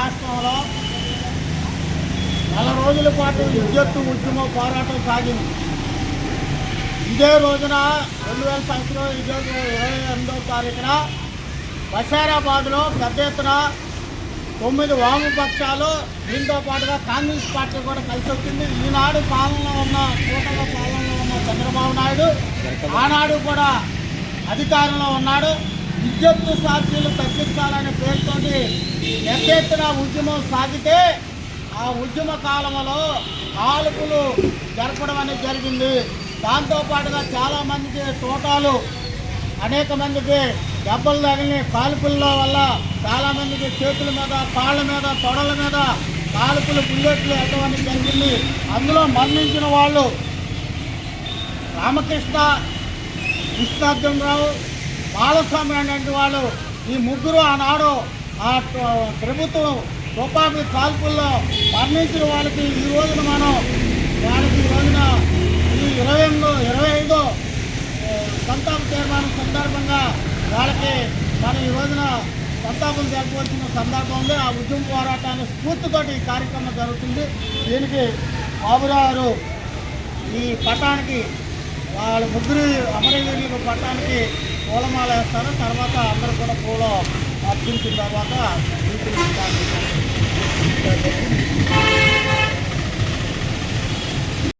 రాష్ట్రంలో నెల రోజుల పాటు విద్యుత్ ఉద్యమ పోరాటం సాగింది. ఇదే రోజున 2000 సంవత్సరం ఇదే 28వ తారీఖున బషీరాబాద్లో పెద్ద ఎత్తున 9 వామపక్షాలు, దీంతో పాటుగా కాంగ్రెస్ పార్టీ కూడా కలిసి వచ్చింది. ఈనాడు పాలనలో ఉన్న కూటమి పాలనలో ఉన్న చంద్రబాబు నాయుడు ఆనాడు కూడా అధికారంలో ఉన్నాడు. విద్యుత్ ఛార్జీలు తగ్గించాలనే పేరుతోటి పెద్ద ఎత్తున ఉద్యమం సాగితే ఆ ఉద్యమ కాలంలో కాల్పులు జరపడం అనేది జరిగింది. దాంతోపాటుగా చాలామందికి తోటాలు, అనేక మందికి దెబ్బలు తగిలి కాల్పుల వల్ల చాలామందికి చేతుల మీద, కాళ్ళ మీద, తొడల మీద కాల్పులు, బుల్లెట్లు వెళ్ళడం జరిగింది. అందులో మరణించిన వాళ్ళు రామకృష్ణ, కృష్ణార్జునరావు, బాలస్వామి అనేటువంటి వాళ్ళు ఈ ముగ్గురు ఆనాడు ఆ ప్రభుత్వం తుపాకీ కాల్పుల్లో మరణించిన వాళ్ళకి ఈ రోజున మనం ఈ రోజున ఈ 25వ సంతాప తీర్మానం సందర్భంగా వాళ్ళకి మనం ఈ రోజున సంతాపం జరపవలసిన సందర్భం ఉంది. ఆ ఉద్యమ పోరాటాన్ని స్ఫూర్తితోటి ఈ కార్యక్రమం జరుగుతుంది. దీనికి బాబురావు ఈ పట్టానికి వాళ్ళ ముగ్గురు అమరవీరులకు పట్టానికి పూలమాల వేస్తారు. తర్వాత అందరూ కూడా పూలు అర్పించిన తర్వాత